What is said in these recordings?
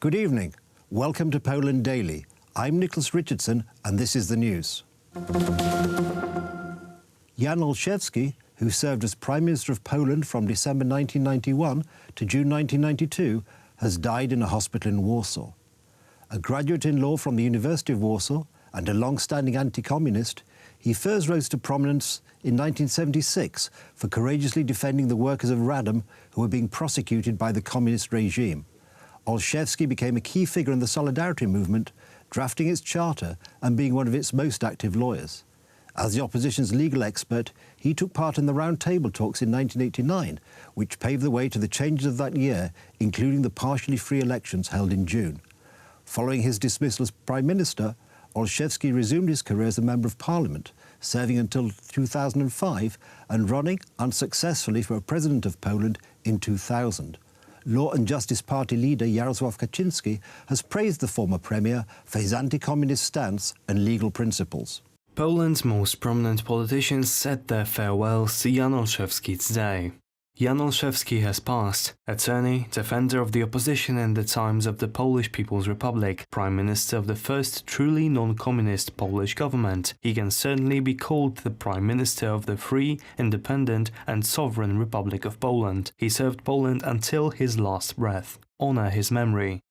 Good evening. Welcome to Poland Daily. I'm Nicholas Richardson, and this is the news. Jan Olszewski, who served as Prime Minister of Poland from December 1991 to June 1992, has died in a hospital in Warsaw. A graduate in law from the University of Warsaw and a long-standing anti-communist, he first rose to prominence in 1976 for courageously defending the workers of Radom who were being prosecuted by the communist regime. Olszewski became a key figure in the Solidarity movement, drafting its charter and being one of its most active lawyers. As the opposition's legal expert, he took part in the Round Table talks in 1989, which paved the way to the changes of that year, including the partially free elections held in June. Following his dismissal as Prime Minister, Olszewski resumed his career as a Member of Parliament, serving until 2005 and running unsuccessfully for President of Poland in 2000. Law and Justice Party leader Jarosław Kaczyński has praised the former Premier for his anti-communist stance and legal principles. Poland's most prominent politicians said their farewells to Jan Olszewski today. Jan Olszewski has passed, attorney, defender of the opposition in the times of the Polish People's Republic, Prime Minister of the first truly non-communist Polish government. He can certainly be called the Prime Minister of the free, independent and sovereign Republic of Poland. He served Poland until his last breath. Honor his memory.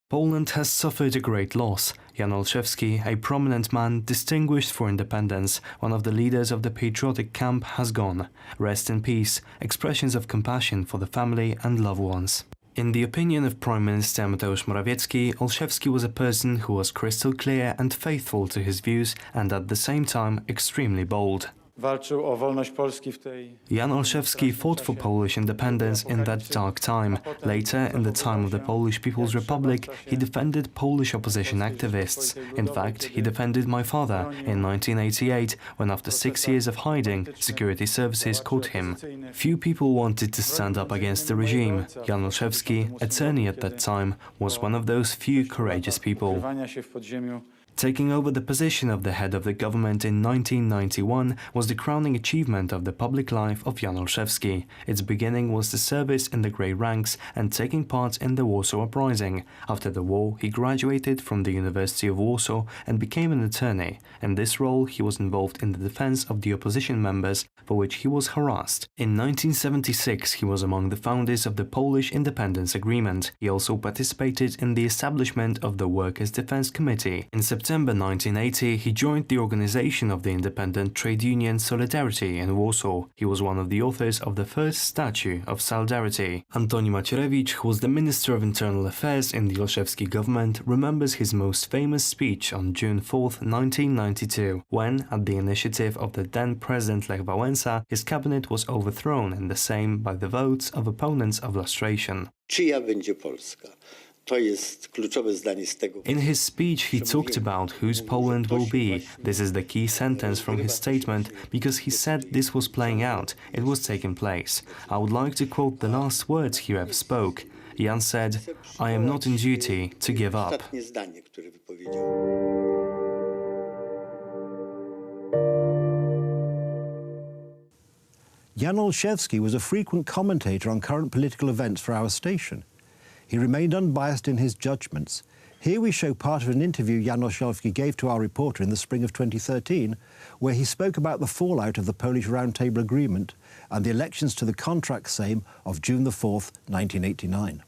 Poland has suffered a great loss. Jan Olszewski, a prominent man distinguished for independence, one of the leaders of the patriotic camp, has gone. Rest in peace. Expressions of compassion for the family and loved ones. In the opinion of Prime Minister Mateusz Morawiecki, Olszewski was a person who was crystal clear and faithful to his views and at the same time extremely bold. Jan Olszewski fought for Polish independence in that dark time. Later, in the time of the Polish People's Republic, he defended Polish opposition activists. In fact, he defended my father in 1988, when after 6 years of hiding, security services caught him. Few people wanted to stand up against the regime. Jan Olszewski, attorney at that time, was one of those few courageous people. Taking over the position of the head of the government in 1991 was the crowning achievement of the public life of Jan Olszewski. Its beginning was the service in the Grey Ranks and taking part in the Warsaw Uprising. After the war, he graduated from the University of Warsaw and became an attorney. In this role, he was involved in the defense of the opposition members, for which he was harassed. In 1976, he was among the founders of the Polish Independence Agreement. He also participated in the establishment of the Workers' Defense Committee. In September 1980, he joined the organization of the independent trade union Solidarity in Warsaw. He was one of the authors of the first statue of Solidarity. Antoni Macierewicz, who was the Minister of Internal Affairs in the Olszewski government, remembers his most famous speech on June 4, 1992, when, at the initiative of the then President Lech Wałęsa, his cabinet was overthrown in the Sejm by the votes of opponents of lustration. Czyja będzie Polska? In his speech, he talked about whose Poland will be. This is the key sentence from his statement, because he said this was playing out, it was taking place. I would like to quote the last words he ever spoke. Jan said, "I am not in duty to give up." Jan Olszewski was a frequent commentator on current political events for our station. He remained unbiased in his judgments. Here we show part of an interview Jan Olszewski gave to our reporter in the spring of 2013, where he spoke about the fallout of the Polish Round Table Agreement and the elections to the contract Sejm of June the 4th, 1989.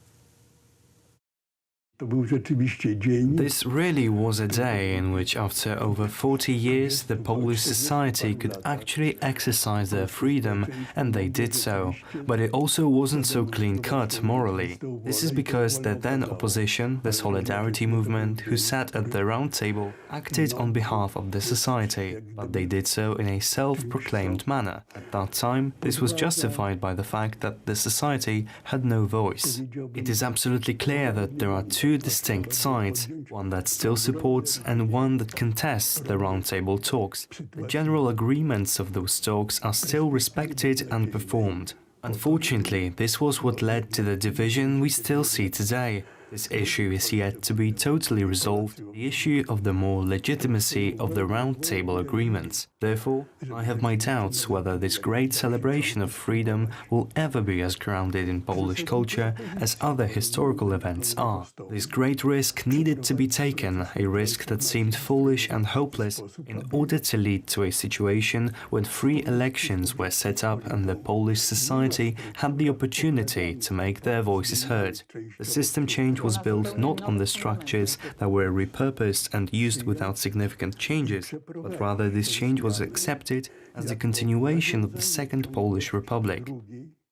This really was a day in which, after over 40 years, the Polish society could actually exercise their freedom, and they did so. But it also wasn't so clean-cut morally. This is because the then opposition, the Solidarity movement, who sat at the round table, acted on behalf of the society, but they did so in a self-proclaimed manner. At that time, this was justified by the fact that the society had no voice. It is absolutely clear that there are two distinct sides, one that still supports and one that contests the Round Table talks. The general agreements of those talks are still respected and performed. Unfortunately, this was what led to the division we still see today. This issue is yet to be totally resolved, the issue of the more legitimacy of the Round Table agreements. Therefore, I have my doubts whether this great celebration of freedom will ever be as grounded in Polish culture as other historical events are. This great risk needed to be taken, a risk that seemed foolish and hopeless, in order to lead to a situation when free elections were set up and the Polish society had the opportunity to make their voices heard. The system change was built not on the structures that were repurposed and used without significant changes, but rather this change was accepted as the continuation of the Second Polish Republic.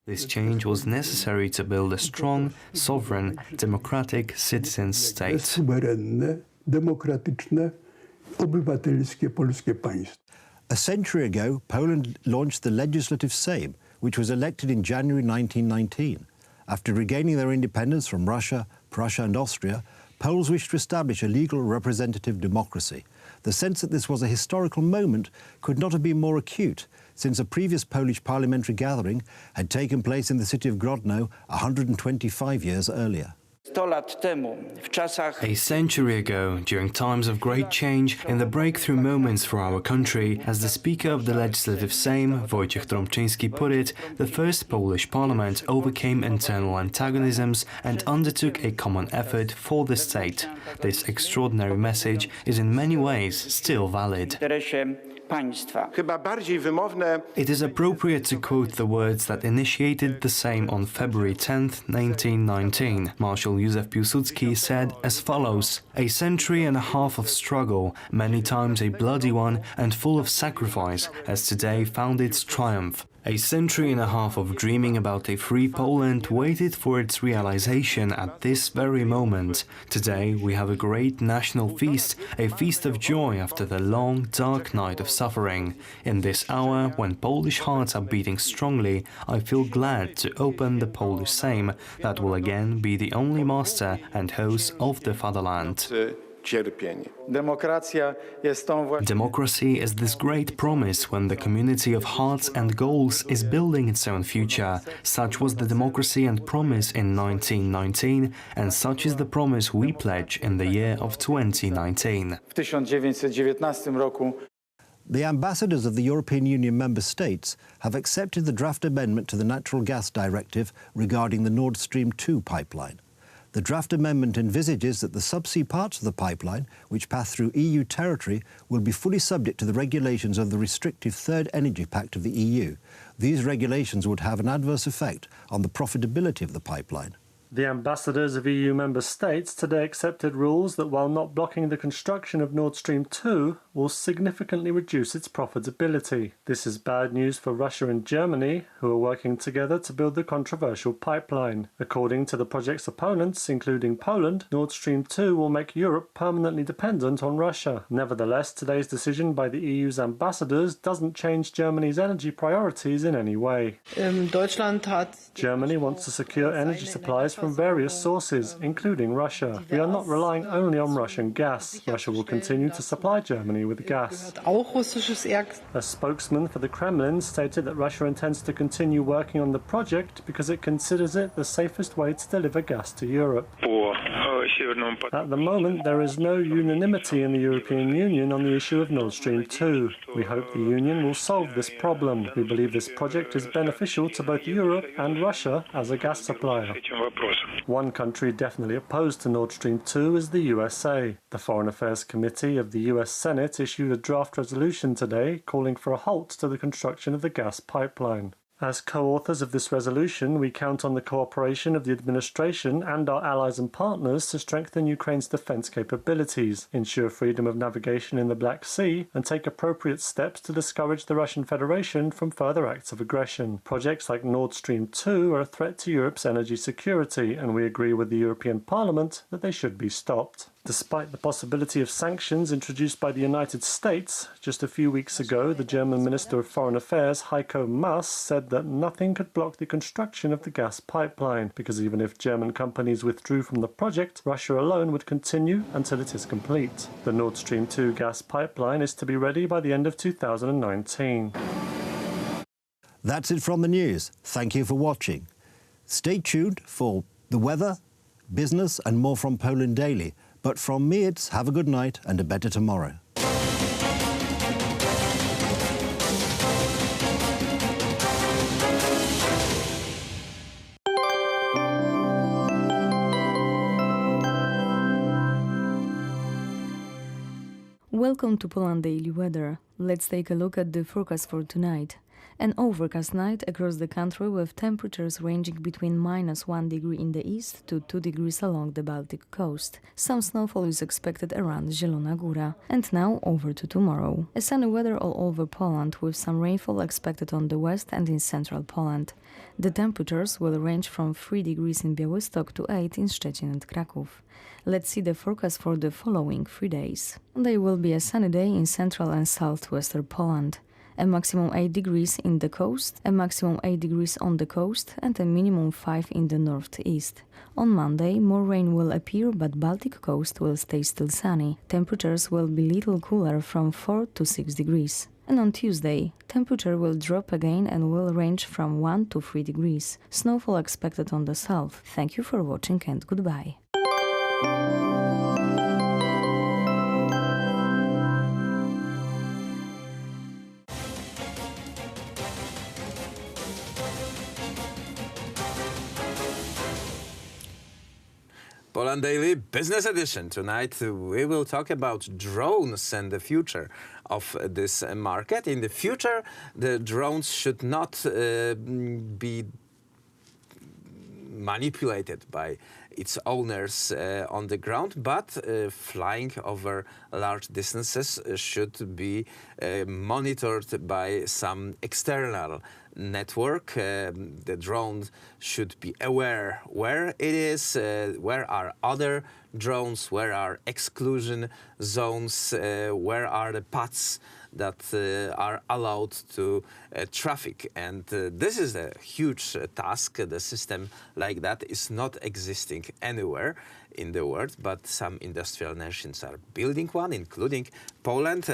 This change was necessary to build a strong, sovereign, democratic citizen state. A century ago, Poland launched the Legislative Sejm, which was elected in January 1919. After regaining their independence from Russia, Prussia and Austria, Poles wished to establish a legal representative democracy. The sense that this was a historical moment could not have been more acute, since a previous Polish parliamentary gathering had taken place in the city of Grodno 125 years earlier. A century ago, during times of great change, in the breakthrough moments for our country, as the Speaker of the Legislative Sejm, Wojciech Trąbczyński, put it, the first Polish parliament overcame internal antagonisms and undertook a common effort for the state. This extraordinary message is in many ways still valid. It is appropriate to quote the words that initiated the Sejm on February 10, 1919. Marshal Józef Piłsudski said as follows: "A century and a half of struggle, many times a bloody one and full of sacrifice, has today found its triumph. A century and a half of dreaming about a free Poland waited for its realization at this very moment. Today we have a great national feast, a feast of joy after the long, dark night of suffering. In this hour, when Polish hearts are beating strongly, I feel glad to open the Polish Sejm that will again be the only master and host of the fatherland." Democracy is this great promise when the community of hearts and goals is building its own future. Such was the democracy and promise in 1919, and such is the promise we pledge in the year of 2019. The ambassadors of the European Union member states have accepted the draft amendment to the Natural Gas Directive regarding the Nord Stream 2 pipeline. The draft amendment envisages that the subsea parts of the pipeline, which pass through EU territory, will be fully subject to the regulations of the restrictive Third Energy Pact of the EU. These regulations would have an adverse effect on the profitability of the pipeline. The ambassadors of EU member states today accepted rules that, while not blocking the construction of Nord Stream 2, will significantly reduce its profitability. This is bad news for Russia and Germany, who are working together to build the controversial pipeline. According to the project's opponents, including Poland, Nord Stream 2 will make Europe permanently dependent on Russia. Nevertheless, today's decision by the EU's ambassadors doesn't change Germany's energy priorities in any way. Germany wants to secure energy supplies from various sources, including Russia. We are not relying only on Russian gas. Russia will continue to supply Germany with gas. A spokesman for the Kremlin stated that Russia intends to continue working on the project because it considers it the safest way to deliver gas to Europe. At the moment, there is no unanimity in the European Union on the issue of Nord Stream 2. We hope the Union will solve this problem. We believe this project is beneficial to both Europe and Russia as a gas supplier. One country definitely opposed to Nord Stream 2 is the USA. The Foreign Affairs Committee of the US Senate issued a draft resolution today calling for a halt to the construction of the gas pipeline. As co-authors of this resolution, we count on the cooperation of the administration and our allies and partners to strengthen Ukraine's defense capabilities, ensure freedom of navigation in the Black Sea, and take appropriate steps to discourage the Russian Federation from further acts of aggression. Projects like Nord Stream 2 are a threat to Europe's energy security, and we agree with the European Parliament that they should be stopped. Despite the possibility of sanctions introduced by the United States, just a few weeks ago the German Minister of Foreign Affairs, Heiko Maas, said that nothing could block the construction of the gas pipeline, because even if German companies withdrew from the project, Russia alone would continue until it is complete. The Nord Stream 2 gas pipeline is to be ready by the end of 2019. That's it from the news. Thank you for watching. Stay tuned for the weather, business and more from Poland daily. But from me, it's have a good night and a better tomorrow. Welcome to Poland Daily Weather. Let's take a look at the forecast for tonight. An overcast night across the country with temperatures ranging between -1 degree in the east to 2 degrees along the Baltic coast. Some snowfall is expected around Zielona Góra. And now over to tomorrow. A sunny weather all over Poland with some rainfall expected on the west and in central Poland. The temperatures will range from 3 degrees in Białystok to 8 in Szczecin and Kraków. Let's see the forecast for the following 3 days. There will be a sunny day in central and southwestern Poland. A maximum 8 degrees in the coast, a maximum 8 degrees on the coast, and a minimum 5 in the northeast. On Monday, more rain will appear, but Baltic coast will stay still sunny. Temperatures will be little cooler from 4 to 6 degrees. And on Tuesday, temperature will drop again and will range from 1 to 3 degrees. Snowfall expected on the south. Thank you for watching and goodbye. Poland Daily Business Edition. Tonight we will talk about drones and the future of this market. In the future, the drones should not be manipulated by its owners on the ground, but flying over large distances should be monitored by some external network. The drone should be aware where it is, where are other drones, where are exclusion zones, where are the paths that are allowed to traffic. And this is a huge task. The system like that is not existing anywhere in the world, but some industrial nations are building one, including Poland.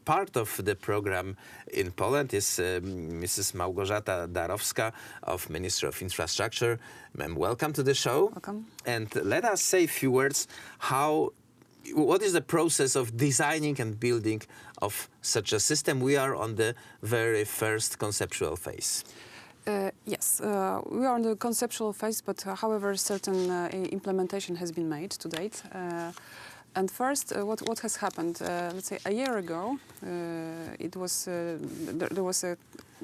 Part of the program in Poland is Mrs. Małgorzata Darowska of Ministry of Infrastructure. Ma'am, welcome to the show. Welcome. And let us say a few words what is the process of designing and building of such a system? We are on the very first conceptual phase. Yes, we are on the conceptual phase, but however, certain implementation has been made to date. And first, what has happened? Let's say a year ago, there was a,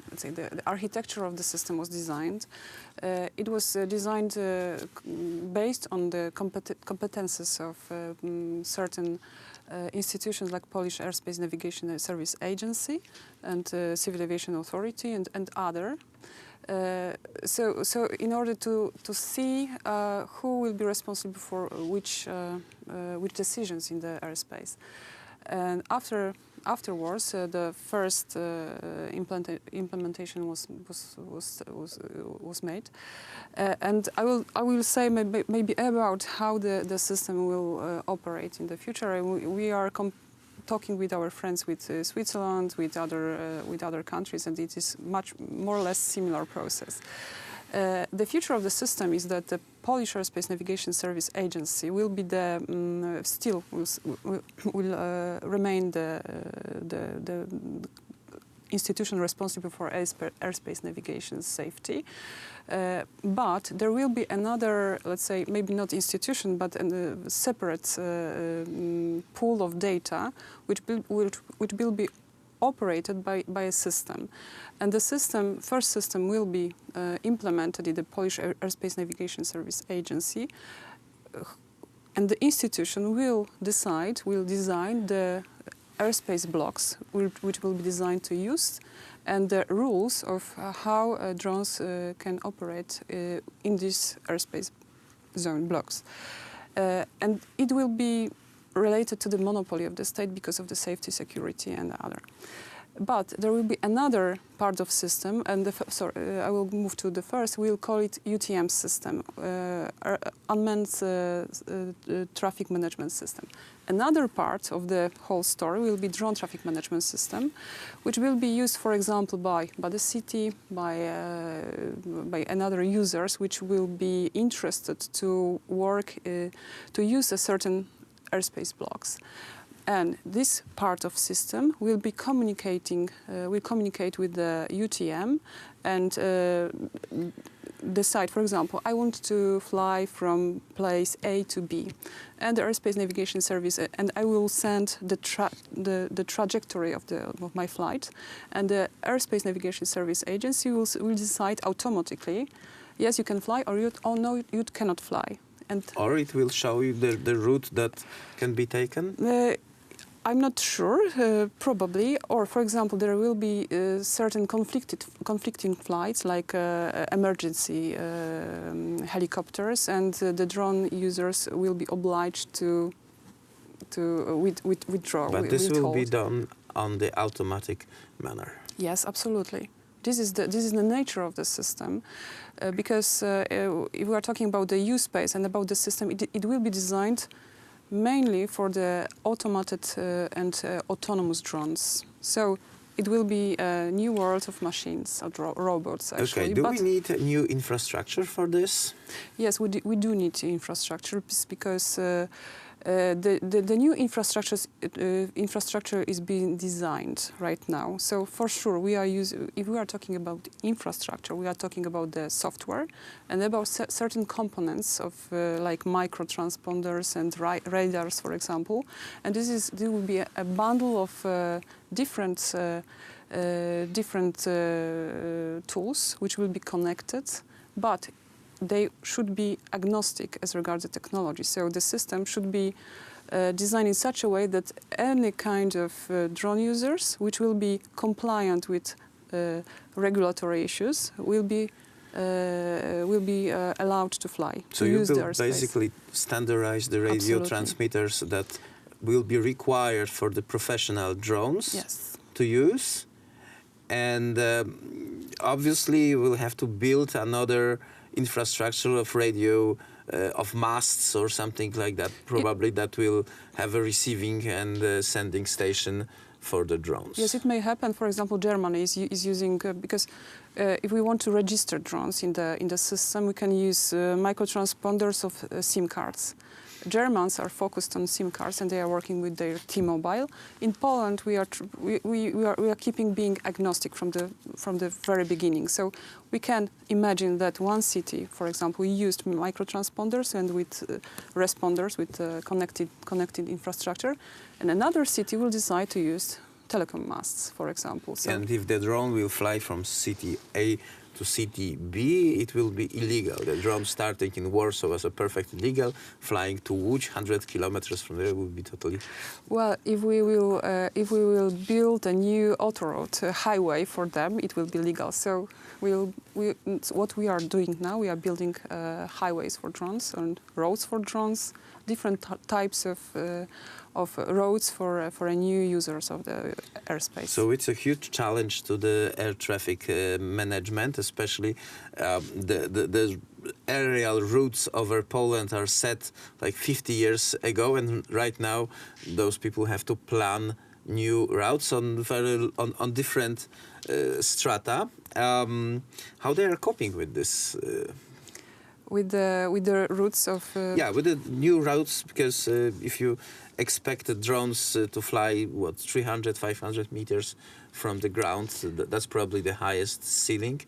let's say, the architecture of the system was designed. It was designed based on the competences of certain institutions like Polish Airspace Navigation Service Agency and Civil Aviation Authority and other. So in order to see who will be responsible for which decisions in the airspace, and afterwards the first implementation was made, and I will say maybe about how the system will operate in the future. We are talking with our friends with Switzerland, with other countries, and it is much more or less similar process. The future of the system is that the Polish Airspace Navigation Service Agency will be will remain the institution responsible for airspace navigation safety. But there will be another, let's say, maybe not institution, but a separate pool of data which will be operated by a system. And the first system will be implemented in the Polish Airspace Navigation Service Agency. And the institution will design the airspace blocks which will be designed to use, and the rules of how drones can operate in these airspace zone blocks. And it will be related to the monopoly of the state because of the safety, security, and other. But there will be another part of system, and I will move to the first. We'll call it UTM system, Unmanned Traffic Management System. Another part of the whole story will be drone traffic management system, which will be used, for example, by the city, by another users, which will be interested to work, to use a certain airspace blocks. And this part of system will be communicating, will communicate with the UTM and decide, for example, I want to fly from place A to B, and the airspace navigation service, and I will send the trajectory of my flight, and the airspace navigation service agency will decide automatically, yes, you can fly, or oh no, you cannot fly. And or it will show you the route that can be taken? I'm not sure, probably. Or, for example, there will be certain conflicting flights, like emergency helicopters, and the drone users will be obliged to withdraw. But this will be done on the automatic manner. Yes, absolutely. This is the nature of the system, because if we are talking about the use space and about the system, it will be designed mainly for the automated and autonomous drones. So it will be a new world of machines, of robots, actually. Okay, do we need a new infrastructure for this? Yes, we do need infrastructure, because the new infrastructure is being designed right now. So for sure, if we are talking about infrastructure, we are talking about the software and about certain components of like micro transponders and radars, for example. And there will be a bundle of different tools which will be connected, but they should be agnostic as regards the technology. So the system should be designed in such a way that any kind of drone users which will be compliant with regulatory issues will be allowed to fly. So you will basically standardize the radio transmitters that will be required for the professional drones to use. And obviously you will have to build another infrastructure of radio, of masts or something like that, probably, that will have a receiving and sending station for the drones. Yes, it may happen. For example, Germany is using, because if we want to register drones in the system, we can use microtransponders of SIM cards. Germans are focused on SIM cards and they are working with their T-Mobile. In Poland, we are keeping being agnostic from the very beginning. So we can imagine that one city, for example, used microtransponders and with responders with connected infrastructure, and another city will decide to use telecom masts, for example. So and if the drone will fly from city A to city B, it will be illegal. The drone starting in Warsaw was a perfect legal. Flying to Łódź, 100 kilometers from there, will be totally. Well, if we will build a new autoroad, a highway for them, it will be legal. So what we are doing now, we are building highways for drones and roads for drones, different types of roads for a new users of the airspace. So it's a huge challenge to the air traffic management, especially the aerial routes over Poland are set like 50 years ago, and right now those people have to plan new routes on different strata. How they are coping with this? With the routes of with the new routes, because if you expect the drones to fly 300-500 meters from the ground, that's probably the highest ceiling.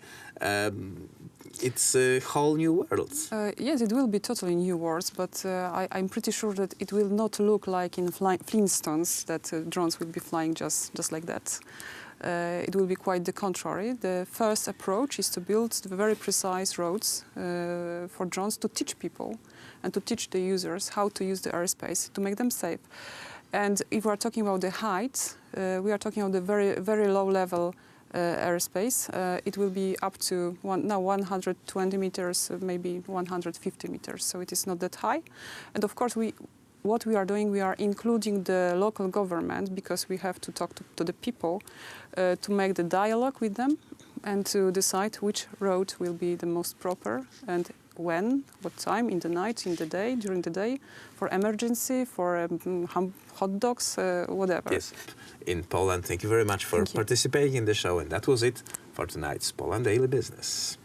It's a whole new world. Yes, it will be totally new worlds, but I'm pretty sure that it will not look like in Flintstones, that drones will be flying just like that. It will be quite the contrary. The first approach is to build the very precise roads for drones, to teach people and to teach the users how to use the airspace to make them safe. And if we are talking about the height, we are talking about the very, very low level airspace. It will be up to 120 meters, maybe 150 meters. So it is not that high. And of course, what we are doing, we are including the local government, because we have to talk to the people to make the dialogue with them and to decide which road will be the most proper and when, what time, in the night, in the day, during the day, for emergency, for hot dogs, whatever. Yes, in Poland. Thank you very much for participating in the show. And that was it for tonight's Poland Daily Business.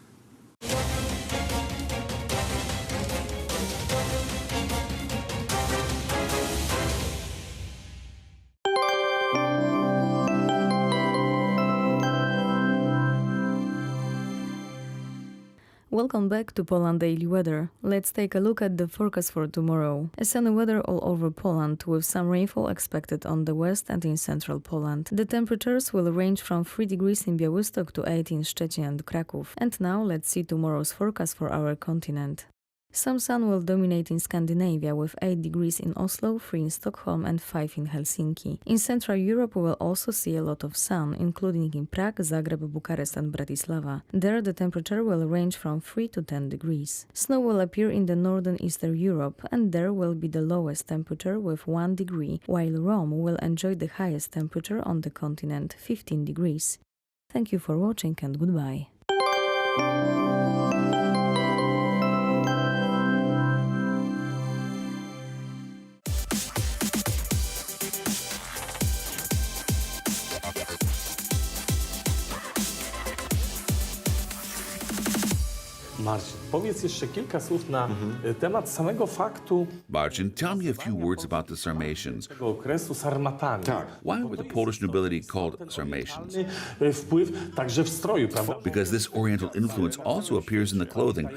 Welcome back to Poland Daily Weather. Let's take a look at the forecast for tomorrow. A sunny weather all over Poland, with some rainfall expected on the west and in central Poland. The temperatures will range from 3 degrees in Białystok to 8 in Szczecin and Kraków. And now let's see tomorrow's forecast for our continent. Some sun will dominate in Scandinavia, with 8 degrees in Oslo, 3 in Stockholm and 5 in Helsinki. In Central Europe we will also see a lot of sun, including in Prague, Zagreb, Bucharest and Bratislava. There the temperature will range from 3 to 10 degrees. Snow will appear in the northern Eastern Europe, and there will be the lowest temperature with 1 degree, while Rome will enjoy the highest temperature on the continent, 15 degrees. Thank you for watching and goodbye. Marcin, powiedz jeszcze kilka słów na temat samego faktu Marcin, tell me a few words about the Sarmatians. tego okresu Sarmatami. Why were the Polish nobility called Sarmatians? Wpływ także w stroju, prawda? Because this Oriental influence also appears in the clothing.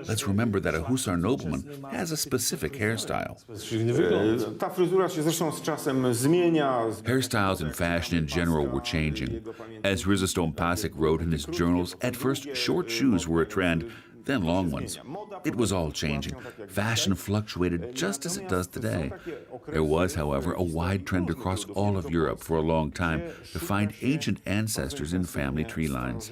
Let's remember that a hussar nobleman has a specific hairstyle. Ta fryzura się zresztą z czasem zmienia. Hairstyles and fashion in general were changing. As Richardsson wrote in his journals, at first short shoes were a trend, then long ones. It was all changing. Fashion fluctuated just as it does today. There was, however, a wide trend across all of Europe for a long time to find ancient ancestors in family tree lines.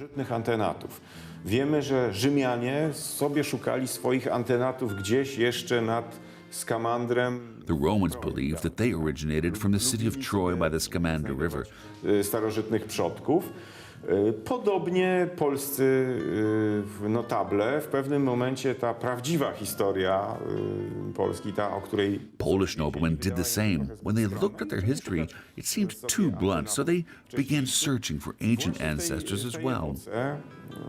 Wiemy, że Rzymianie sobie szukali swoich antenatów gdzieś jeszcze nad Skamandrem. The Romans believed that they originated from the city of Troy by the Scamander River. Starożytnych przodków. Podobnie polscy notable, w pewnym momencie ta prawdziwa historia Polski, ta, o której... Polish noblemen did the same. When they looked at their history, it seemed too blunt, so they began searching for ancient ancestors as well.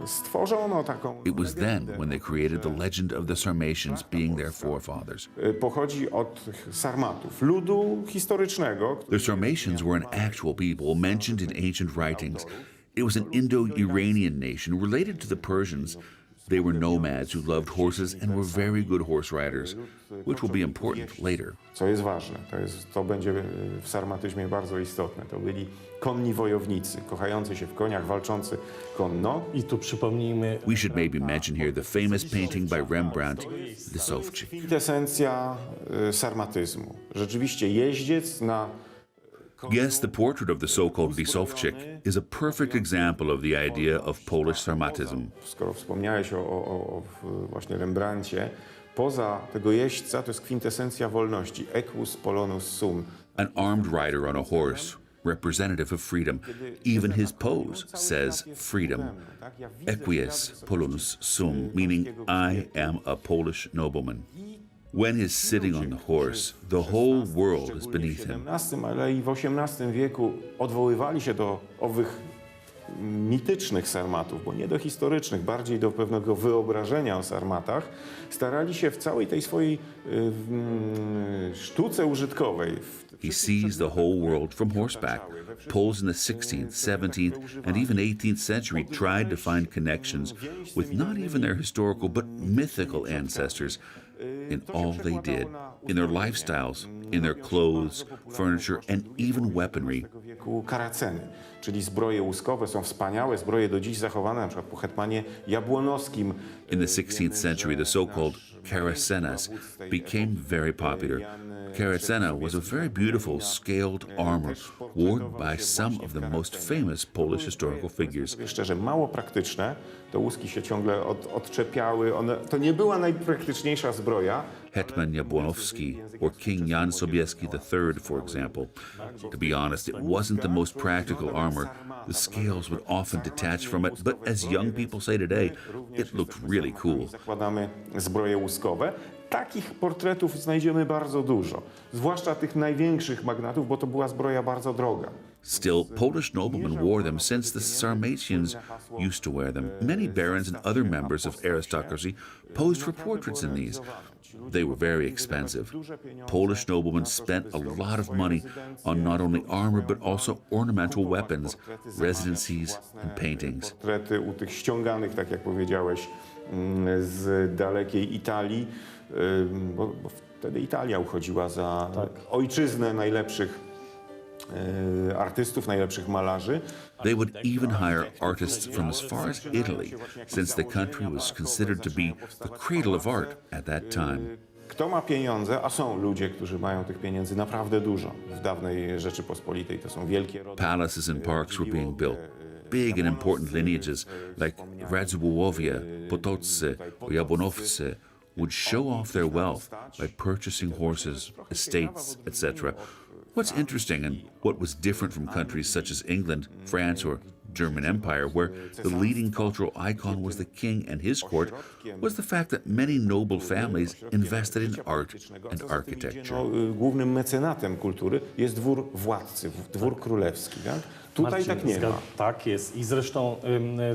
Stworzono taką... It was then when they created the legend of the Sarmatians being their forefathers. Pochodzi od Sarmatów, ludu historycznego. The Sarmatians were an actual people mentioned in ancient writings. It was an Indo-Iranian nation related to the Persians. They were nomads who loved horses and were very good horse riders, which will be important later. Co jest ważne, to będzie w sarmatyzmie bardzo istotne. To byli konni wojownicy, kochający się w koniach, walczący konno. I tu przypomnijmy... We should maybe mention here the famous painting by Rembrandt, Lisowczyk. Kwintesencja sarmatyzmu. Rzeczywiście jeździec na... Yes, the portrait of the so-called Lisowczyk is a perfect example of the idea of Polish Sarmatism. Skoro wspomniałeś o właśnie Rembrandcie, poza tego jeźdźca to jest kwintesencja wolności, equus polonus sum. An armed rider on a horse, representative of freedom. Even his pose says freedom. Equius polonus sum, meaning I am a Polish nobleman. When he's sitting on the horse, the whole world is beneath him. W XVII, ale i w XVIII wieku odwoływali się do owych mitycznych sarmatów, bo nie do historycznych, bardziej do pewnego wyobrażenia o sarmatach. Starali się w całej tej swojej sztuce użytkowej. He sees the whole world from horseback. Poles in the 16th, 17th, and even 18th century tried to find connections with not even their historical but mythical ancestors in all they did, in their lifestyles, in their clothes, furniture, and even weaponry. Karaceny, czyli zbroje łuskowe, są wspaniałe zbroje do dziś zachowane, na przykład po hetmanie Jabłonowskim. In the 16th century, the so-called karacenas became very popular. Karacena was a very beautiful scaled armor worn by some of the most famous Polish historical figures. Szczerze, mało praktyczne, te łuski się ciągle odczepiały, to nie była najpraktyczniejsza zbroja. Hetman Jabłonowski or King Jan Sobieski III, for example. To be honest, it wasn't the most practical armor. The scales would often detach from it, but as young people say today, it looked really cool. Zakładamy zbroje łuskowe. Takich portretów znajdziemy bardzo dużo, zwłaszcza tych największych magnatów, bo to była zbroja bardzo droga. Still, Polish noblemen wore them since the Sarmatians used to wear them. Many barons and other members of aristocracy posed for portraits in these. They were very expensive. Polish noblemen spent a lot of money on not only armor but also ornamental weapons, residencies and paintings. Portrety u tych ściąganych, tak jak powiedziałeś, z dalekiej Italii, bo wtedy Italia uchodziła za ojczyznę najlepszych artystów, najlepszych malarzy. They would even hire artists from as far as Italy, since the country was considered to be the cradle of art at that time. Kto ma pieniądze, a są ludzie, którzy mają tych pieniędzy naprawdę dużo. W dawnej Rzeczypospolitej to są wielkie rody. Palaces and parks were being built. Big and important lineages like Radziwiłłowie, Potoccy, or Jabłonowcy would show off their wealth by purchasing horses, estates, etc. What's interesting and what was different from countries such as England, France, or German Empire, where the leading cultural icon was the king and his court, was the fact that many noble families invested in art and architecture. Głównym mecenatem kultury jest dwór władcy, dwór królewski. Tak? Tutaj tak nie ma. Tak jest i zresztą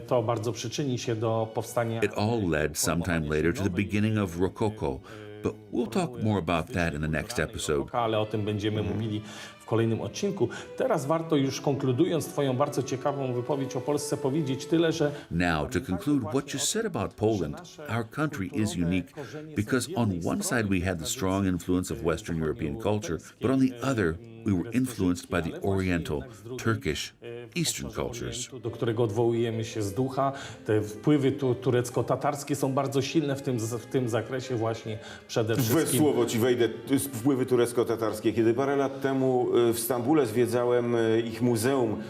to bardzo przyczyni się do powstania. It all led sometime later to the beginning of Rococo, but we'll talk more about that in the next episode. Ale o tym będziemy mówili w kolejnym odcinku. Teraz warto już konkludując twoją bardzo ciekawą wypowiedź o Polsce powiedzieć tyle, że Now, to conclude what you said about Poland, our country is unique because on one side we had the strong influence of Western European culture, but on the other we were influenced by the Oriental, Turkish, Eastern cultures. Do którego odwołujemy się z ducha. Te wpływy turecko-tatarskie są bardzo silne w tym zakresie właśnie przede wszystkim. W słowo ci wejdę, wpływy turecko-tatarskie. Kiedy parę lat temu w Stambule zwiedzałem ich muzeum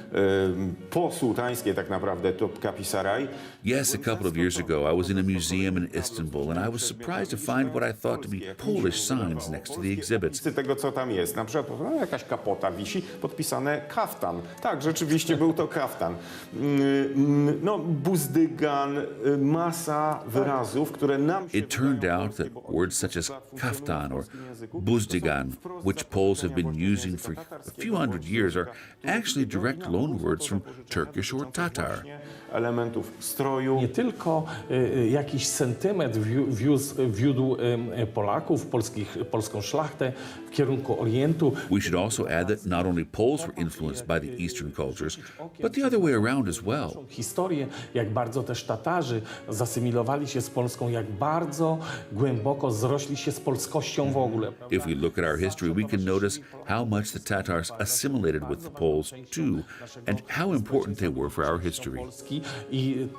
posułtańskie tak naprawdę, Topkapi Saray. Yes, a couple of years ago I was in a museum in Istanbul and I was surprised to find what I thought to be Polish signs next to the exhibits. Tego, co tam jest. Na przykład jakaś kapota wisi, podpisane kaftan. Tak, rzeczywiście był to kaftan. No, buzdygan, masa wyrazów, które nam się... It turned out that words such as kaftan or buzdygan, which Poles have been using for a few hundred years, are actually direct loan words from Turkish or Tatar. Elementów stroju. Nie tylko jakiś sentyment wiódł Polaków, polską szlachtę w kierunku Orientu. We should also add that not only Poles were influenced by the Eastern cultures, but the other way around as well. Historię, jak bardzo też Tatarzy zasymilowali się z Polską, jak bardzo głęboko zrośli się z polskością w ogóle. If we look at our history, we can notice how much the Tatars assimilated with the Poles too, and how important they were for our history.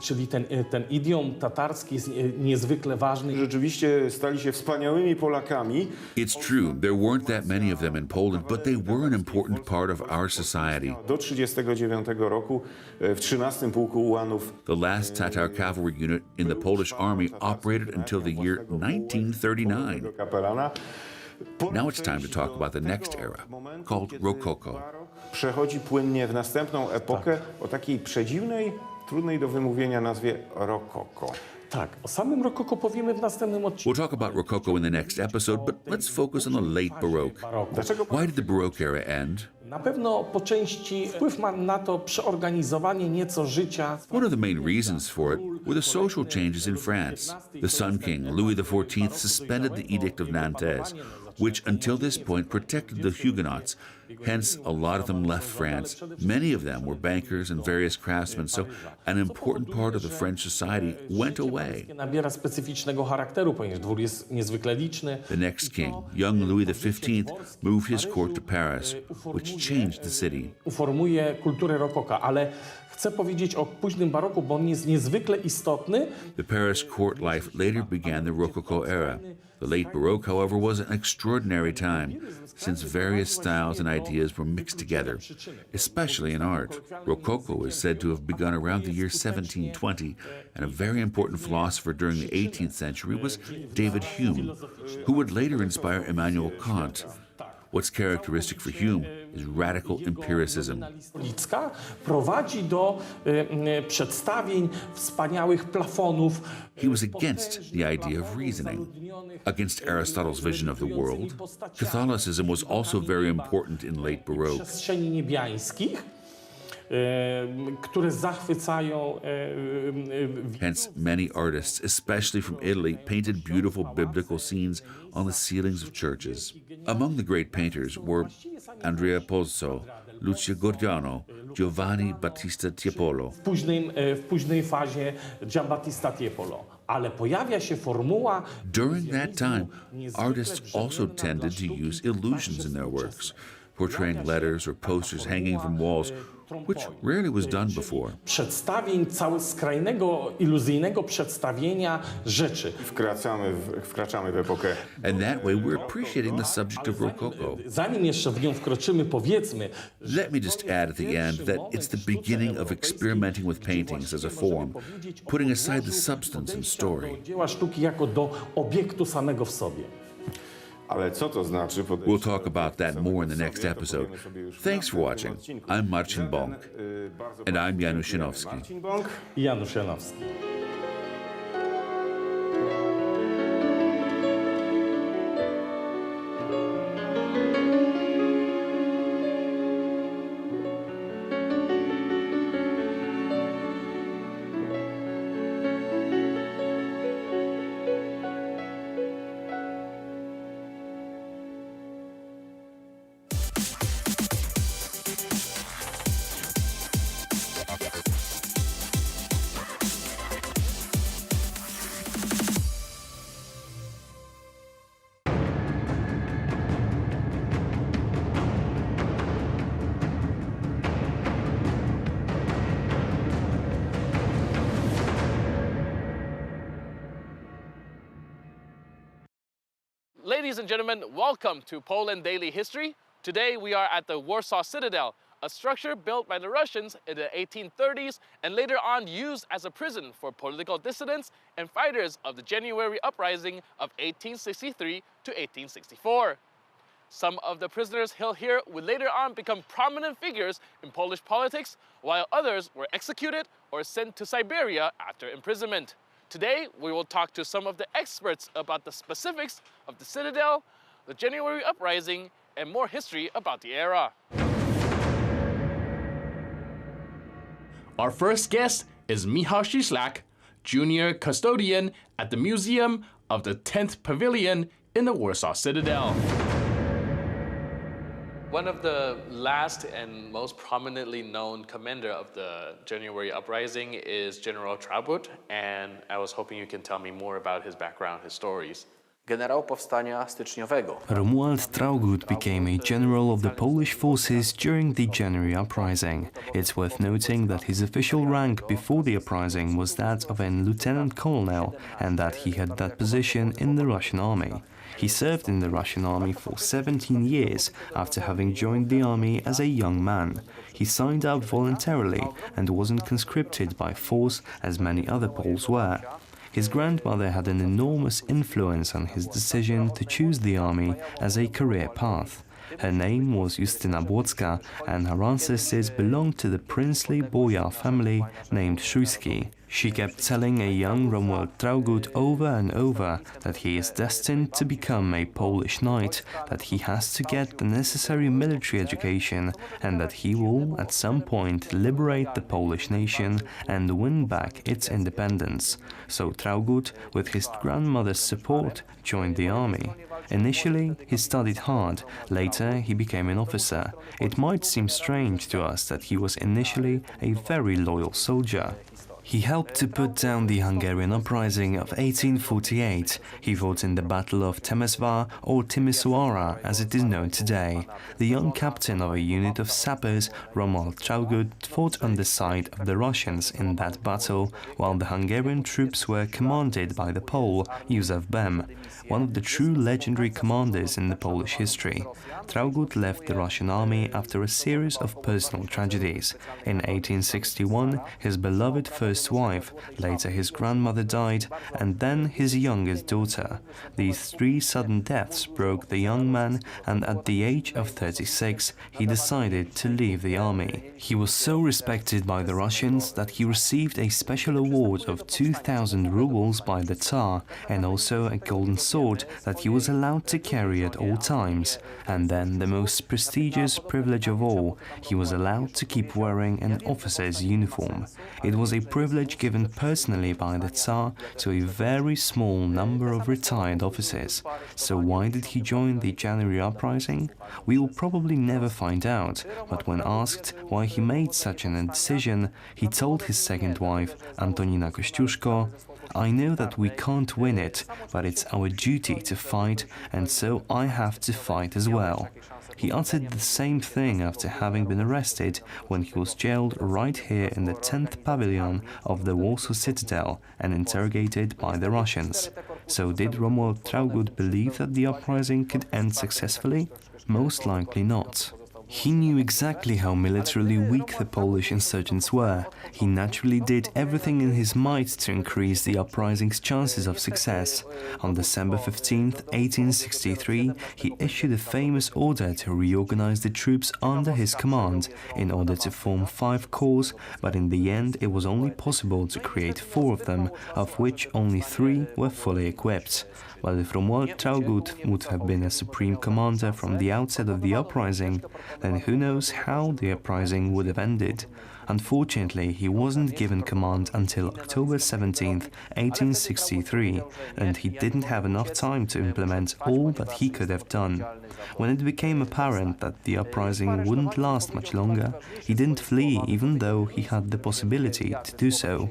Czyli ten idiom tatarski jest niezwykle ważny. Rzeczywiście stali się wspaniałymi Polakami. It's true, there weren't that many of them in Poland, but they were an important part of our society. Do 1939 roku w 13 Pułku Ułanów. The last Tatar cavalry unit in the Polish army operated until the year 1939. Now it's time to talk about the next era, called Rococo. Przechodzi płynnie w następną epokę o takiej przedziwnej, trudnej do wymówienia nazwie Rokoko. Tak, o samym Rokoko powiemy w następnym odcinku. We'll talk about Rococo in the next episode, but let's focus on the late Baroque. Why did the Baroque era end? Na pewno po części wpływ ma na to przeorganizowanie nieco życia. One of the main reasons for it were the social changes in France. The Sun King, Louis XIV, suspended the Edict of Nantes, which until this point protected the Huguenots. Hence, a lot of them left France. Many of them were bankers and various craftsmen, so an important part of the French society went away. Nabiera specyficznego charakteru, ponieważ dwór jest niezwykle liczny. The next king, young Louis XV, moved his court to Paris, which changed the city. Uformuje kulturę rokoka, ale chcę powiedzieć o późnym baroku, bo on jest niezwykle istotny. The Paris court life later began the Rococo era. The late Baroque, however, was an extraordinary time, since various styles and ideas were mixed together, especially in art. Rococo is said to have begun around the year 1720, and a very important philosopher during the 18th century was David Hume, who would later inspire Immanuel Kant. What's characteristic for Hume is radical empiricism. Prowadzi do przedstawień wspaniałych plafonów. He was against the idea of reasoning, against Aristotle's vision of the world. Catholicism was also very important in late Baroque. Przestrzeni niebiańskich, które zachwycają. Hence, many artists, especially from Italy, painted beautiful biblical scenes on the ceilings of churches. Among the great painters were Andrea Pozzo, Lucio Gordiano, Giovanni Battista Tiepolo. W późnej fazie Giambattista Tiepolo. Ale pojawia się formuła. During that time, artists also tended to use illusions in their works, portraying letters or posters hanging from walls, which rarely was done before. Przedstawień skrajnego, iluzyjnego przedstawienia rzeczy. Wkraczamy w epokę. And that way we're appreciating the subject of Rococo. Zanim jeszcze w nią wkroczymy, powiedzmy. Let me just add at the end that it's the beginning of experimenting with paintings as a form, putting aside the substance and story. Dzieła sztuki jako do obiektu samego w sobie. Ale co to znaczy? We'll talk about that more in the next episode. Thanks for watching. I'm Marcin Bąk. And I'm Janusz Janowski. I Janusz Janowski. Ladies and gentlemen, welcome to Poland Daily History. Today we are at the Warsaw Citadel, a structure built by the Russians in the 1830s and later on used as a prison for political dissidents and fighters of the January Uprising of 1863 to 1864. Some of the prisoners held here would later on become prominent figures in Polish politics, while others were executed or sent to Siberia after imprisonment. Today, we will talk to some of the experts about the specifics of the Citadel, the January Uprising, and more history about the era. Our first guest is Michał Cieślak, junior custodian at the Museum of the 10th Pavilion in the Warsaw Citadel. One of the last and most prominently known commander of the January Uprising is General Traugott, and I was hoping you can tell me more about his background, his stories. Generał powstania styczniowego. Romuald Traugott became a general of the Polish forces during the January Uprising. It's worth noting that his official rank before the uprising was that of a lieutenant colonel, and that he had that position in the Russian army. He served in the Russian army for 17 years after having joined the army as a young man. He signed up voluntarily and wasn't conscripted by force as many other Poles were. His grandmother had an enormous influence on his decision to choose the army as a career path. Her name was Justyna Błocka, and her ancestors belonged to the princely boyar family named Szujski. She kept telling a young Romuald Traugott over and over that he is destined to become a Polish knight, that he has to get the necessary military education, and that he will, at some point, liberate the Polish nation and win back its independence. So Traugott, with his grandmother's support, joined the army. Initially, he studied hard. Later, he became an officer. It might seem strange to us that he was initially a very loyal soldier. He helped to put down the Hungarian uprising of 1848. He fought in the Battle of Temesvar, or Timisoara as it is known today. The young captain of a unit of sappers, Romuald Traugott, fought on the side of the Russians in that battle, while the Hungarian troops were commanded by the Pole, Józef Bem, one of the true legendary commanders in the Polish history. Traugott left the Russian army after a series of personal tragedies. In 1861, his beloved first wife, later his grandmother died, and then his youngest daughter. These three sudden deaths broke the young man, and at the age of 36, he decided to leave the army. He was so respected by the Russians that he received a special award of 2,000 rubles by the Tsar, and also a golden sword that he was allowed to carry at all times. And then the most prestigious privilege of all, he was allowed to keep wearing an officer's uniform. It was a privilege given personally by the Tsar to a very small number of retired officers. So why did he join the January uprising? We will probably never find out, but when asked why he made such an decision, he told his second wife, Antonina Kościuszko, "I know that we can't win it, but it's our duty to fight, and so I have to fight as well." He uttered the same thing after having been arrested when he was jailed right here in the 10th pavilion of the Warsaw Citadel and interrogated by the Russians. So did Romuald Traugott believe that the uprising could end successfully? Most likely not. He knew exactly how militarily weak the Polish insurgents were. He naturally did everything in his might to increase the uprising's chances of success. On December 15, 1863, he issued a famous order to reorganize the troops under his command in order to form 5 corps, but in the end it was only possible to create 4 of them, of which only 3 were fully equipped. Well, if Romuald Traugott would have been a supreme commander from the outset of the uprising, then who knows how the uprising would have ended. Unfortunately, he wasn't given command until October 17, 1863, and he didn't have enough time to implement all that he could have done. When it became apparent that the uprising wouldn't last much longer, he didn't flee even though he had the possibility to do so.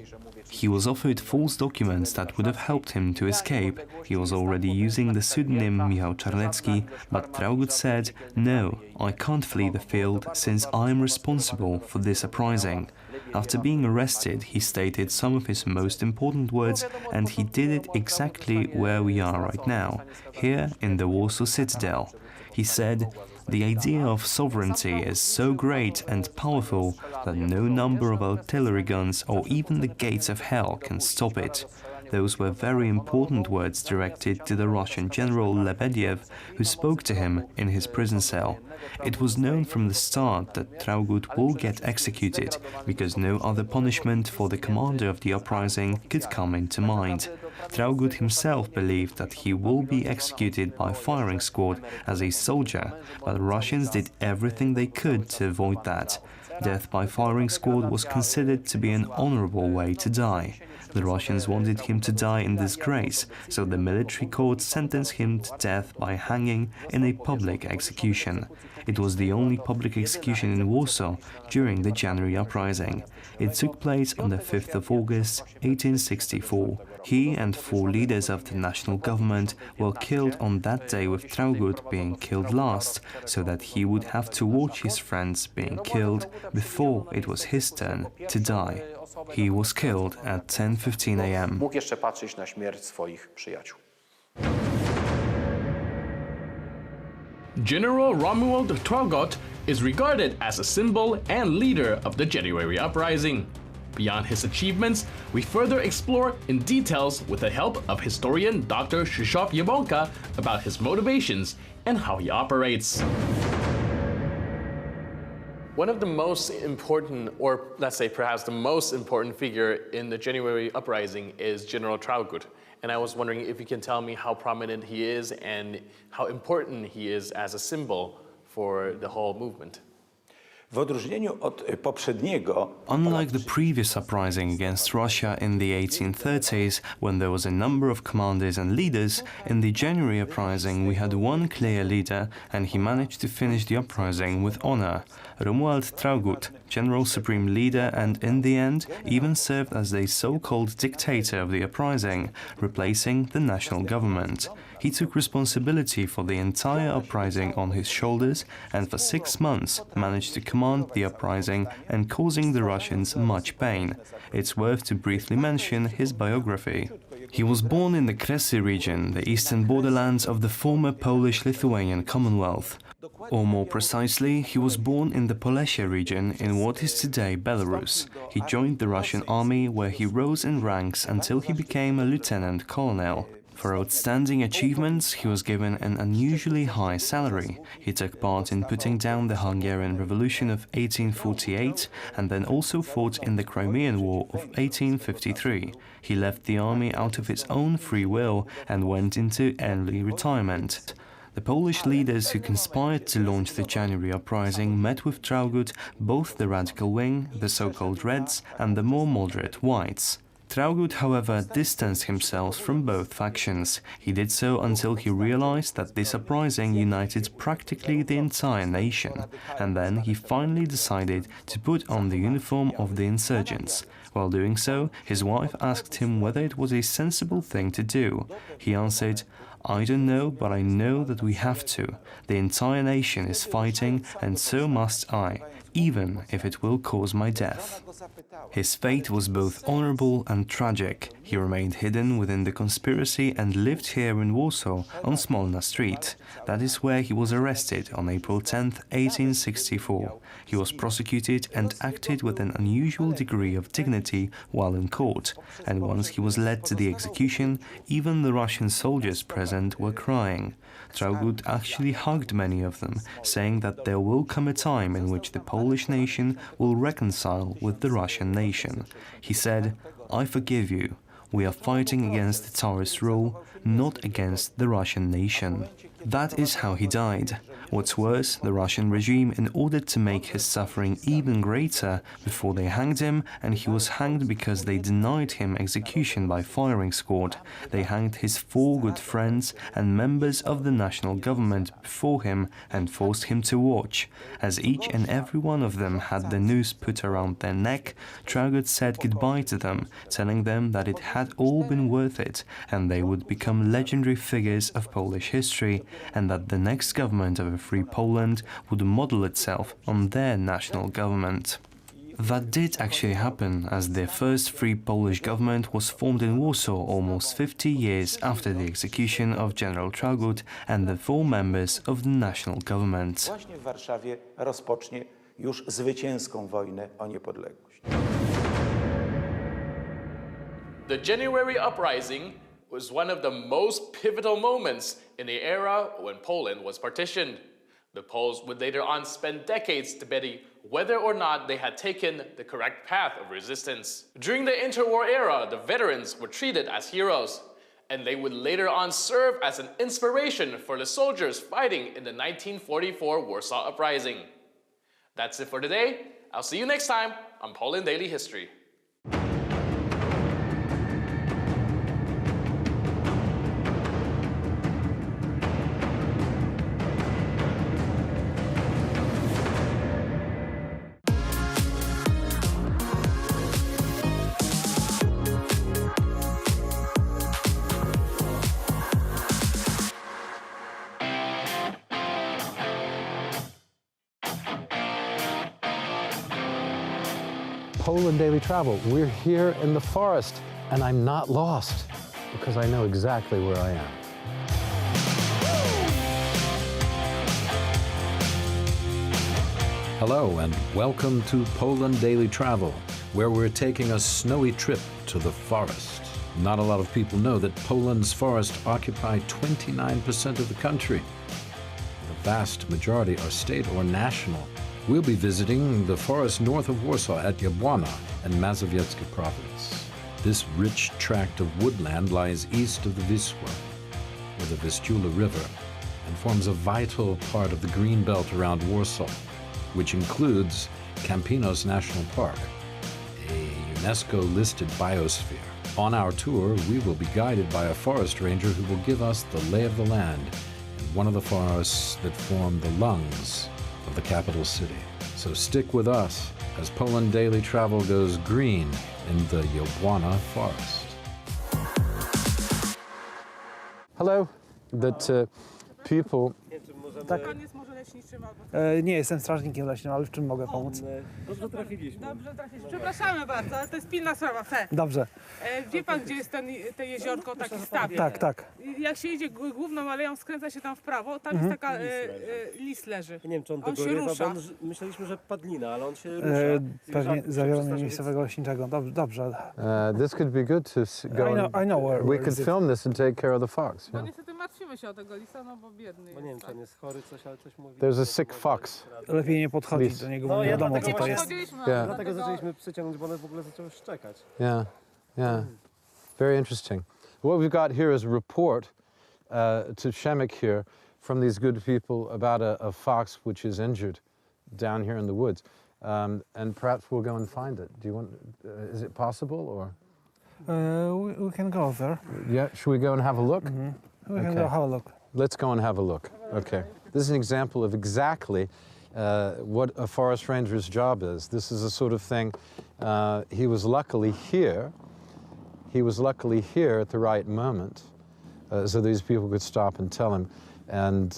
He was offered false documents that would have helped him to escape. He was already using the pseudonym Michał Czarnecki, but Traugott said, "No, I can't flee the field since I am responsible for this uprising." After being arrested, he stated some of his most important words, and he did it exactly where we are right now, here in the Warsaw Citadel. He said, "The idea of sovereignty is so great and powerful that no number of artillery guns or even the gates of hell can stop it." Those were very important words directed to the Russian general Lebedev, who spoke to him in his prison cell. It was known from the start that Traugott will get executed, because no other punishment for the commander of the uprising could come into mind. Traugott himself believed that he will be executed by firing squad as a soldier, but the Russians did everything they could to avoid that. Death by firing squad was considered to be an honorable way to die. The Russians wanted him to die in disgrace, so the military court sentenced him to death by hanging in a public execution. It was the only public execution in Warsaw during the January uprising. It took place on the 5th of August, 1864. He and 4 leaders of the national government were killed on that day, with Traugott being killed last, so that he would have to watch his friends being killed before it was his turn to die. He was killed at 10:15 a.m. Mógł jeszcze patrzeć na śmierć swoich przyjaciół. General Romuald Traugott is regarded as a symbol and leader of the January Uprising. Beyond his achievements, we further explore in details with the help of historian Dr. Krzysztof Jabłonka about his motivations and how he operates. One of the most important, or let's say perhaps the most important figure in the January Uprising is General Traugott. And I was wondering if you can tell me how prominent he is and how important he is as a symbol for the whole movement. W odróżnieniu od poprzedniego, Unlike the previous uprising against Russia in the 1830s, when there was a number of commanders and leaders, in the January uprising we had one clear leader, and he managed to finish the uprising with honor. Romuald Traugott, general supreme leader and, in the end, even served as the so-called dictator of the uprising, replacing the national government. He took responsibility for the entire uprising on his shoulders and for 6 months managed to command the uprising and causing the Russians much pain. It's worth to briefly mention his biography. He was born in the Kresy region, the eastern borderlands of the former Polish-Lithuanian Commonwealth. Or more precisely, he was born in the Polessia region in what is today Belarus. He joined the Russian army where he rose in ranks until he became a lieutenant colonel. For outstanding achievements, he was given an unusually high salary. He took part in putting down the Hungarian Revolution of 1848 and then also fought in the Crimean War of 1853. He left the army out of his own free will and went into early retirement. The Polish leaders who conspired to launch the January uprising met with Traugott both the radical wing, the so-called Reds, and the more moderate Whites. Traugott, however, distanced himself from both factions. He did so until he realized that this uprising united practically the entire nation, and then he finally decided to put on the uniform of the insurgents. While doing so, his wife asked him whether it was a sensible thing to do. He answered, "I don't know, but I know that we have to. The entire nation is fighting, and so must I, even if it will cause my death." His fate was both honorable and tragic. He remained hidden within the conspiracy and lived here in Warsaw on Smolna Street. That is where he was arrested on April 10, 1864. He was prosecuted and acted with an unusual degree of dignity while in court, and once he was led to the execution, even the Russian soldiers present were crying. Traugott actually hugged many of them, saying that there will come a time in which the Polish nation will reconcile with the Russian nation. He said, "I forgive you. We are fighting against the Tsarist rule, not against the Russian nation." That is how he died. What's worse, the Russian regime, in order to make his suffering even greater, before they hanged him, and he was hanged because they denied him execution by firing squad, they hanged his 4 good friends and members of the national government before him and forced him to watch. As each and every one of them had the noose put around their neck, Traugott said goodbye to them, telling them that it had all been worth it, and they would become legendary figures of Polish history, and that the next government of a free Poland would model itself on their national government. That did actually happen, as the first free Polish government was formed in Warsaw almost 50 years after the execution of General Traugott and the 4 members of the national government. Właśnie w Warszawie rozpocznie już zwycięską wojnę o niepodległość. The January Uprising was one of the most pivotal moments in the era when Poland was partitioned. The Poles would later on spend decades debating whether or not they had taken the correct path of resistance. During the interwar era, the veterans were treated as heroes, and they would later on serve as an inspiration for the soldiers fighting in the 1944 Warsaw Uprising. That's it for today. I'll see you next time on Poland Daily History. Poland Daily Travel. We're here in the forest, and I'm not lost because I know exactly where I am. Hello, and welcome to Poland Daily Travel, where we're taking a snowy trip to the forest. Not a lot of people know that Poland's forests occupy 29% of the country. The vast majority are state or national. We'll be visiting the forest north of Warsaw at Jabłona in Mazowiecki province. This rich tract of woodland lies east of the Wisła, or the Vistula River, and forms a vital part of the green belt around Warsaw, which includes Campinos National Park, a UNESCO-listed biosphere. On our tour, we will be guided by a forest ranger who will give us the lay of the land in one of the forests that form the lungs of the capital city. So stick with us as Poland Daily Travel goes green in the Jabłona forest. Hello, that people... Tak. Nie jestem strażnikiem leśnym, ale w czym mogę pomóc? Dobrze trafiliśmy. Przepraszamy bardzo, ale to jest pilna sprawa. Dobrze. Wie pan, gdzie jest te jeziorko, taki stawiek? Tak, tak. Jak się idzie główną aleją, skręca się tam w prawo, tam jest taka lis leży. Nie wiem, czy on się dogorywa, rusza. bo myśleliśmy, że padlina, ale on się rusza. Pewnie zawiadomienie mnie miejscowego leśniczego. Dobrze. This could be good to go. I know where we could film this and take care of the fox. No niestety martwimy się o tego lisa, no bo biedny Bo nie wiem, czy on jest chory, coś, ale coś mówi. There's a sick fox. Lepiej nie podchodzić do niego, bo nie wiadomo, co to jest. Yeah. Dlatego zaczęliśmy przyciągnąć, bo one w ogóle zaczęły szczekać. Yeah. Very interesting. What we've got here is a report to Szemek here from these good people about a fox which is injured down here in the woods. And perhaps we'll go and find it. Do you want, is it possible or? We can go there. Yeah, should we go and have a look? We can go have a look. Let's go and have a look. Okay. This is an example of exactly what a forest ranger's job is. This is the sort of thing, he was luckily here. He was luckily here at the right moment, so these people could stop and tell him, and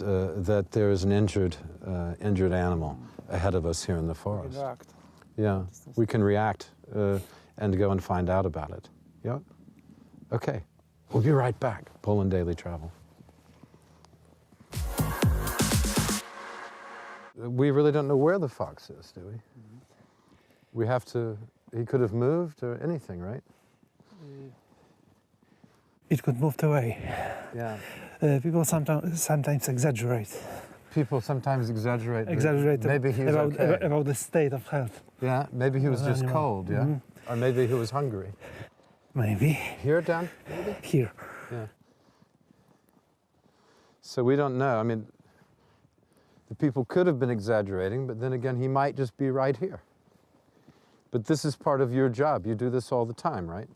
that there is an injured animal ahead of us here in the forest. React. Yeah, we can react and go and find out about it. Yeah? Okay. We'll be right back. Poland Daily Travel. We really don't know where the fox is, do we? We have to, he could have moved or anything, right? It could move away. Yeah. People sometimes exaggerate. People sometimes exaggerate. Maybe about the state of health. Yeah, maybe he was just cold, yeah? Or maybe he was hungry. Maybe. Here, Dan? Maybe? Here. Yeah. So we don't know. I mean, the people could have been exaggerating, but then again, he might just be right here. But this is part of your job. You do this all the time, right?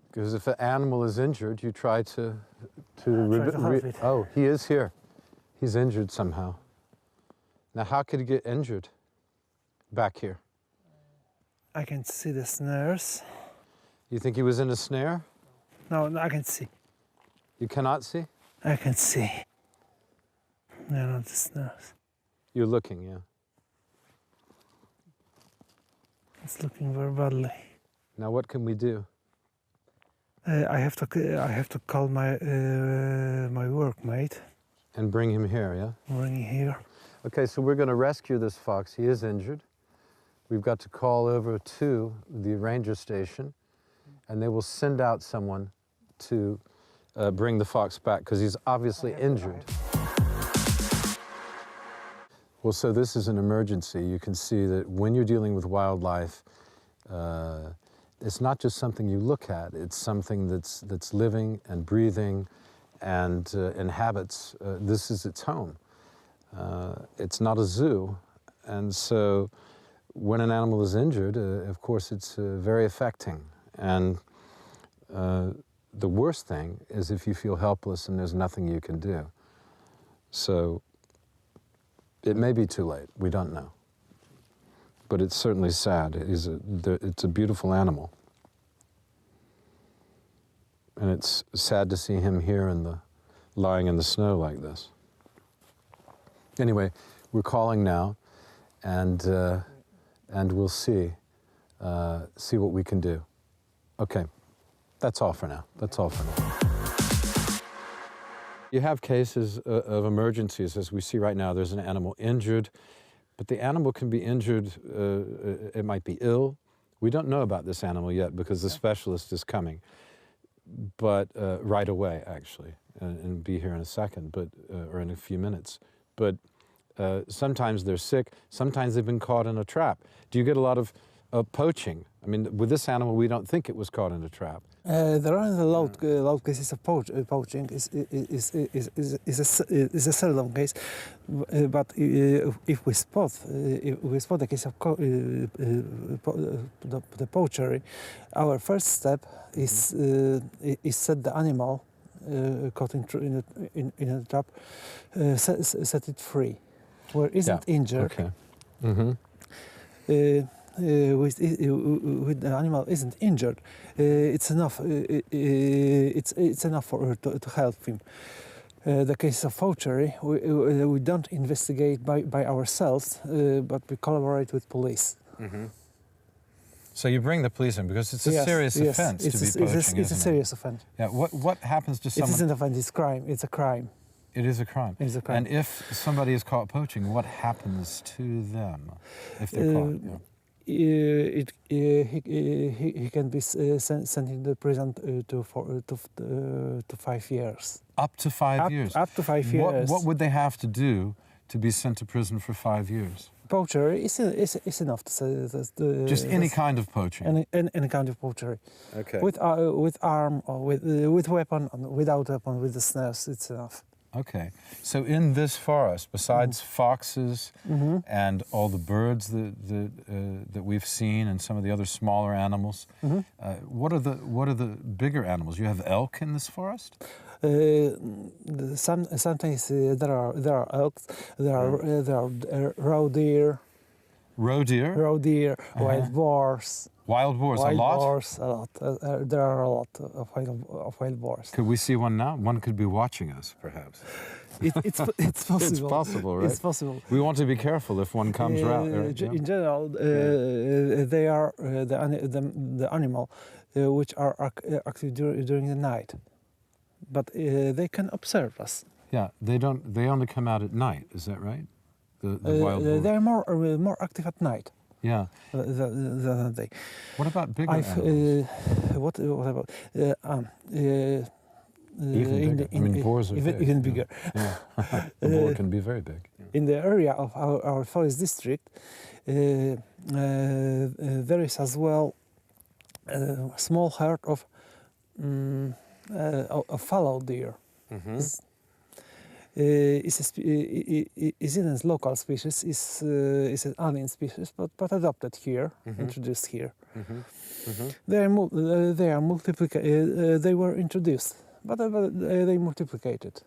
Because if an animal is injured, you try to help it. Oh, he is here. He's injured somehow. Now, how could he get injured back here? I can see the snares. You think he was in a snare? No, I can see. You cannot see? I can see. No, not the snares. You're looking, yeah. It's looking very badly. Now, what can we do? I have to call my my workmate. And bring him here, yeah? Bring him here. Okay, so we're going to rescue this fox. He is injured. We've got to call over to the ranger station, and they will send out someone to bring the fox back, because he's obviously injured. Well, so this is an emergency. You can see that when you're dealing with wildlife, it's not just something you look at, it's something that's living and breathing and inhabits. This is its home. It's not a zoo. And so when an animal is injured, of course, it's very affecting. And the worst thing is if you feel helpless and there's nothing you can do. So it may be too late, we don't know. But it's certainly sad. It's a beautiful animal. And it's sad to see him here lying in the snow like this. Anyway, we're calling now, and we'll see what we can do. Okay, that's all for now. That's all for now. You have cases of emergencies, as we see right now. There's an animal injured, but the animal can be injured, it might be ill. We don't know about this animal yet because the specialist is coming, but right away, actually, and be here in a second, but or in a few minutes. But sometimes they're sick, sometimes they've been caught in a trap. Do you get a lot of poaching? I mean, with this animal, we don't think it was caught in a trap. There are a lot cases of poaching. Is a seldom case, but if we spot a case of the poachery, our first step is set the animal caught in a trap, set it free, where isn't injured. Okay. Mm-hmm. with the animal isn't injured, it's enough. It's enough for to help him. The case of poachery, we don't investigate by ourselves, but we collaborate with police. Mm-hmm. So you bring the police in because it's a serious offence to be poaching. It's a serious offence. Yeah. What happens to someone? It isn't an offence. It's crime. It's a crime. It is a crime. It is a crime. And if somebody is caught poaching, what happens to them if they're caught? Yeah. He can be sent into prison to 5 years. Up to 5 years? Up to 5 years. What would they have to do to be sent to prison for 5 years? Poachery is enough to say. Just any kind of poaching? Any kind of poachery. Okay. With arm or with weapon, or without weapon, with the snares, it's enough. Okay. So in this forest, besides foxes and all the birds that we've seen and some of the other smaller animals, what are the bigger animals? You have elk in this forest? Sometimes there are elks. There are roe deer. Roe deer? Roe deer. Wild boars. Wild boars, a lot? Wild boars, a lot. There are a lot of wild boars. Could we see one now? One could be watching us, perhaps. It's possible. It's possible, right? It's possible. We want to be careful if one comes around. Right? In general, they are the animal which are active during the night, but they can observe us. Yeah, they don't. They only come out at night. Is that right? The wild boars. They are more active at night. Yeah. Than they. What about bigger animals? What about even bigger? I mean, boars are big. Even bigger. Yeah. The boar can be very big. Yeah. In the area of our forest district, there is as well a small herd of fallow deer. Isn't a local species, is an alien species, but adopted here, introduced here. They were introduced, but they multiplicated.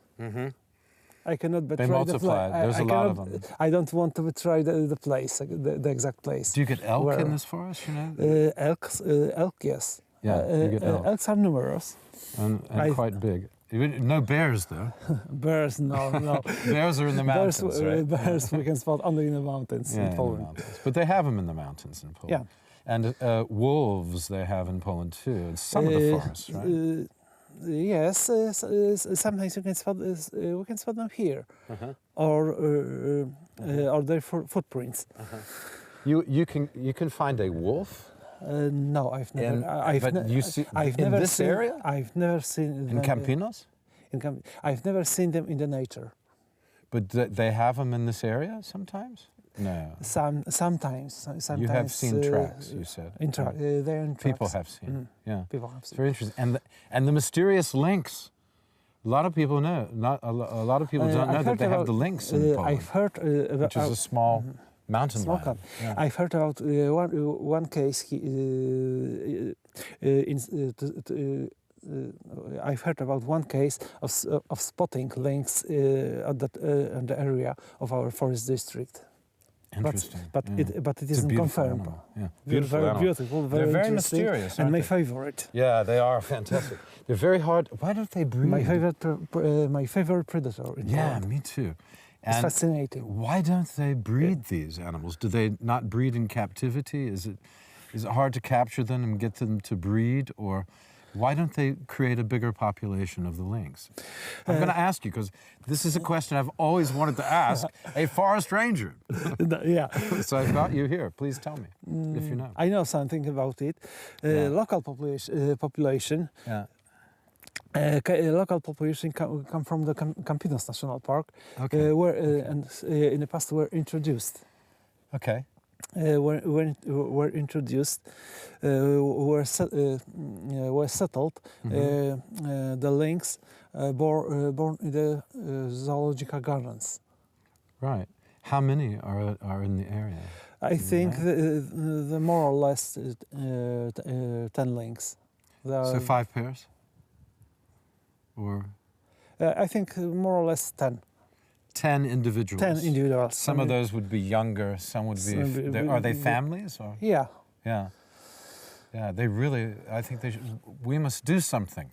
I cannot betray they multiplied. There's a lot of them. I don't want to betray the place, the exact place. Do you get elk in this forest? You know, elk, yes. Yeah, you get elk. Elks are numerous and quite big. No bears, though. Bears, no. Bears are in the mountains, right? Bears we can spot only in the mountains in Poland. In the mountains. But they have them in the mountains in Poland. Yeah. And wolves they have in Poland too. In some of the forests, right? Yes. Sometimes we can spot them here, or their footprints. You can find a wolf. No, I've never. I've never seen area. I've never seen in Campinos. I've never seen them in the nature. But they have them in this area sometimes. No. Sometimes. You have seen tracks. You said. They're in tracks. People have seen. Yeah. People have seen. It's very interesting. And the mysterious lynx. A lot of people know. A lot of people don't know that they have the lynx in Poland. I've heard about. Which is a small. Mountain lion. Yeah. I've heard about one case. I've heard about one case of spotting lynx at the area of our forest district. Interesting. But it isn't confirmed. Yeah. Beautiful very beautiful. They're very mysterious. And my favorite. Yeah, they are fantastic. They're very hard. Why don't they breed? My favorite predator. Yeah, me too. It's fascinating. Why don't they breed these animals? Do they not breed in captivity? Is it hard to capture them and get them to breed? Or why don't they create a bigger population of the lynx? I'm going to ask you, because this is a question I've always wanted to ask a forest ranger. Yeah. So I've got you here. Please tell me if you know. I know something about it. Local population. Yeah. Local population come from the Campinos National Park, okay. Where in the past were introduced. Okay. Were introduced, were settled. The lynx born in the zoological gardens. Right. How many are in the area? I think the more or less 10 lynx. So 5 pairs? Or I think more or less 10. 10 individuals. 10 individuals. Some of those would be younger, some would be... Are they families? Or? Yeah. Yeah. Yeah, they really... I think they should, we must do something.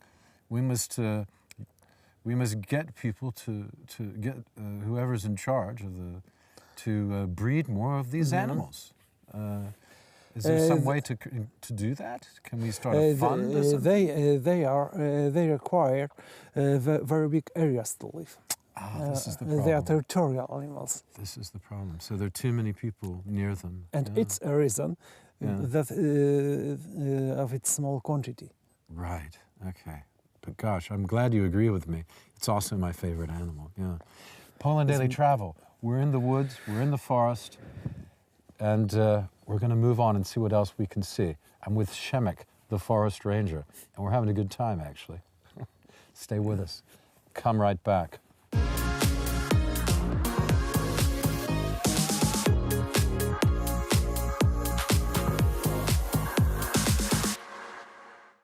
We must get people to get whoever's in charge of to breed more of these animals. Is there some way to do that? Can we start a fund or something? They require very big areas to live. This is the problem. They are territorial animals. This is the problem. So there are too many people near them. And it's a reason that of its small quantity. Right. Okay. But gosh, I'm glad you agree with me. It's also my favorite animal. Yeah. Poland Daily Travel. We're in the woods. We're in the forest. And we're going to move on and see what else we can see. I'm with Shemek, the forest ranger, and we're having a good time, actually. Stay with us. Come right back.